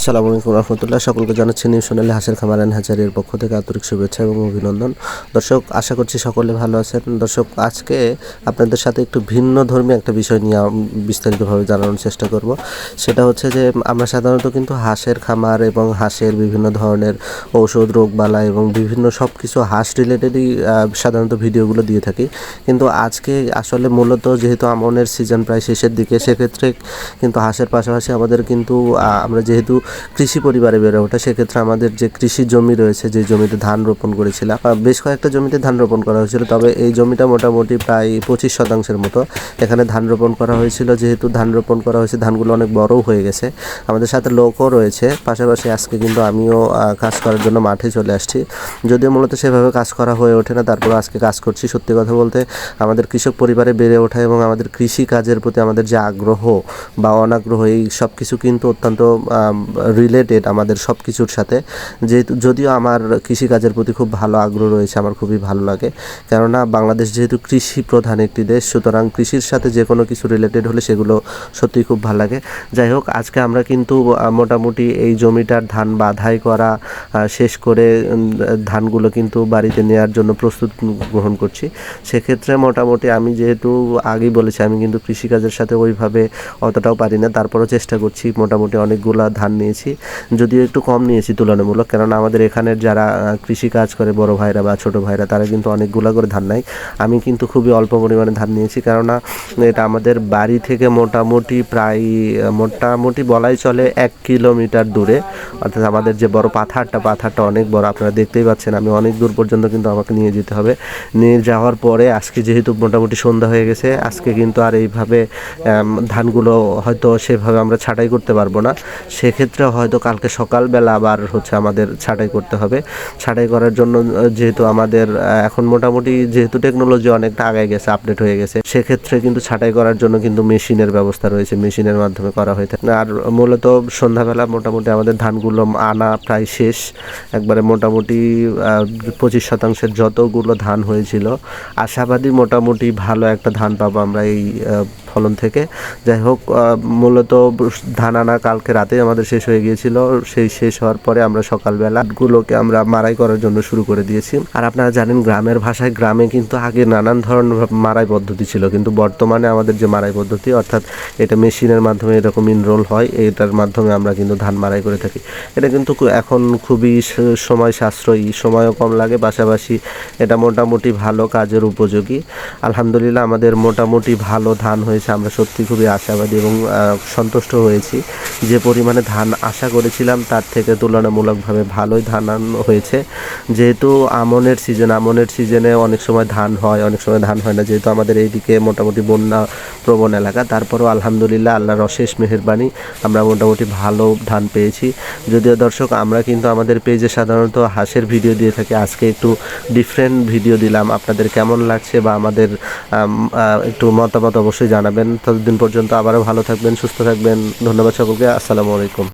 আসসালামু আলাইকুম রহমতুল্লাহ। সকলকে জানাচ্ছি নিউ সোনালী হাঁসের খামার অ্যান্ড হ্যাচারির পক্ষ থেকে আন্তরিক শুভেচ্ছা এবং অভিনন্দন। দর্শক, আশা করছি সকলে ভালো আছেন। দর্শক, আজকে আপনাদের সাথে একটু ভিন্ন ধর্মী একটা বিষয় নিয়ে বিস্তারিতভাবে জানানোর চেষ্টা করব। সেটা হচ্ছে যে আমরা সাধারণত কিন্তু হাঁসের খামার এবং হাঁসের বিভিন্ন ধরনের ঔষধ, রোগবালাই এবং বিভিন্ন সব কিছু হাঁস রিলেটেডই সাধারণত ভিডিওগুলো দিয়ে থাকি। কিন্তু আজকে আসলে মূলত যেহেতু আমনের সিজন প্রায় শেষের দিকে, সেক্ষেত্রে কিন্তু হাঁসের পাশাপাশি আমাদের কিন্তু আমরা যেহেতু কৃষি পরিবারে বেড়ে ওঠা, সেক্ষেত্রে আমাদের যে কৃষি জমি রয়েছে, যে জমিতে ধান রোপণ করেছিলাম, বেশ কয়েকটা জমিতে ধান রোপণ করা হয়েছিল। তবে এই জমিটা মোটামুটি প্রায় 25% মতো এখানে ধান রোপণ করা হয়েছিল। যেহেতু ধান রোপণ করা হয়েছে, ধানগুলো অনেক বড়ও হয়ে গেছে, আমাদের সাথে লোকও রয়েছে। পাশাপাশি আজকে কিন্তু আমিও কাজ করার জন্য মাঠে চলে আসছি। যদিও মূলত সেভাবে কাজ করা হয়ে ওঠে না, তারপরে আজকে কাজ করছি। সত্যি কথা বলতে আমাদের কৃষক পরিবারে বেড়ে ওঠা এবং আমাদের কৃষি কাজের প্রতি আমাদের যে আগ্রহ বা অনাগ্রহ, এই সব কিছু কিন্তু অত্যন্ত রিলেটেড আমাদের সব কিছুর সাথে। যেহেতু যদিও আমার কৃষিকাজের প্রতি খুব ভালো আগ্রহ রয়েছে, আমার খুবই ভালো লাগে, কেননা বাংলাদেশ যেহেতু কৃষি প্রধান একটি দেশ, সুতরাং কৃষির সাথে যে কোনো কিছু রিলেটেড হলে সেগুলো সত্যিই খুব ভালো লাগে। যাই হোক, আজকে আমরা কিন্তু মোটামুটি এই জমিটার ধান বাধাই করা শেষ করে ধানগুলো কিন্তু বাড়িতে নেওয়ার জন্য প্রস্তুত গ্রহণ করছি। সেক্ষেত্রে মোটামুটি আমি যেহেতু আগেই বলেছি, আমি কিন্তু কৃষিকাজের সাথে ওইভাবে অতটাও পারি না, তারপরও চেষ্টা করছি। মোটামুটি অনেকগুলা ধান নিয়েছি, যদিও একটু কম নিয়েছি তুলনামূলক, কেননা আমাদের এখানের যারা কৃষি কাজ করে বড় ভাইরা বা ছোট ভাইরা, তারা কিন্তু অনেকগুলা করে ধান নেয়। আমি কিন্তু খুবই অল্প পরিমাণে ধান নিয়েছি, কেননা এটা আমাদের বাড়ি থেকে মোটামুটি বলাই চলে 1 কিলোমিটার দূরে। অর্থাৎ আমাদের যে বড় পাথারটা অনেক বড়, আপনারা দেখতেই পাচ্ছেন। আমি অনেক দূর পর্যন্ত কিন্তু আমাকে নিয়ে যেতে হবে। নিয়ে যাওয়ার পরে আজকে যেহেতু মোটামুটি সন্ধ্যা হয়ে গেছে, আজকে কিন্তু আর এইভাবে ধানগুলো হয়তো সেভাবে আমরা ছাঁটাই করতে পারবো না। সেক্ষেত্রে হয়তো কালকে সকালবেলা আবার আমাদের ছাঁটাই করতে হবে। ছাঁটাই করার জন্য যেহেতু আমাদের এখন মোটামুটি যেহেতু টেকনোলজি অনেকটা আগে গেছে, আপডেট হয়ে গেছে, সেক্ষেত্রে কিন্তু ছাঁটাই করার জন্য কিন্তু মেশিনের ব্যবস্থা রয়েছে, মেশিনের মাধ্যমে করা হয়ে থাকে। আর মূলত সন্ধ্যাবেলা মোটামুটি আমাদের ধানগুলো আনা প্রায় শেষ, একবারে মোটামুটি 25% যতগুলো ধান হয়েছিল। আশাবাদী মোটামুটি ভালো একটা ধান পাবো আমরা এই ফলন থেকে। যাই হোক, মূলত ধান আনা কালকে রাতে আমাদের শেষ হয়ে গিয়েছিল। সেই শেষ হওয়ার পরে আমরা সকালবেলা গুলোকে আমরা মাড়াই করার জন্য শুরু করে দিয়েছি। আর আপনারা জানেন, গ্রামের ভাষায় গ্রামে কিন্তু আগে নানান ধরনের মাড়াই পদ্ধতি ছিল, কিন্তু বর্তমানে আমাদের যে মাড়াই পদ্ধতি, অর্থাৎ এটা মেশিনের মাধ্যমে এরকম ইনরোল হয়, এটার মাধ্যমে আমরা কিন্তু ধান মাড়াই করে থাকি। এটা কিন্তু এখন খুবই সময় সাশ্রয়ী, সময়ও কম লাগে, পাশাপাশি এটা মোটামুটি ভালো কাজের উপযোগী। আলহামদুলিল্লাহ, আমাদের মোটামুটি ভালো ধান হয়েছে। আমরা সত্যি খুবই আশাবাদী এবং সন্তুষ্ট হয়েছি। যে পরিমাণে ধান আশা করেছিলাম তার থেকে তুলনামূলকভাবে ভালোই ধান হয়েছে। যেহেতু আমনের সিজনে অনেক সময় ধান হয়, অনেক সময় ধান হয় না। যেহেতু আমাদের এইদিকে মোটামুটি বন্যা প্রবণ এলাকা, তারপরেও আলহামদুলিল্লাহ আল্লাহর অশেষ মেহেরবানি আমরা মোটামুটি ভালো ধান পেয়েছি। যদিও দর্শক, আমরা কিন্তু আমাদের পেজে সাধারণত হাঁসের ভিডিও দিয়ে থাকি, আজকে একটু ডিফারেন্ট ভিডিও দিলাম। আপনাদের কেমন লাগছে বা আমাদের একটু মতামত অবশ্যই জানাবেন। ততদিন পর্যন্ত আবারও ভালো থাকবেন, সুস্থ থাকবেন। ধন্যবাদ সকলকে। আসসালামু আলাইকুম।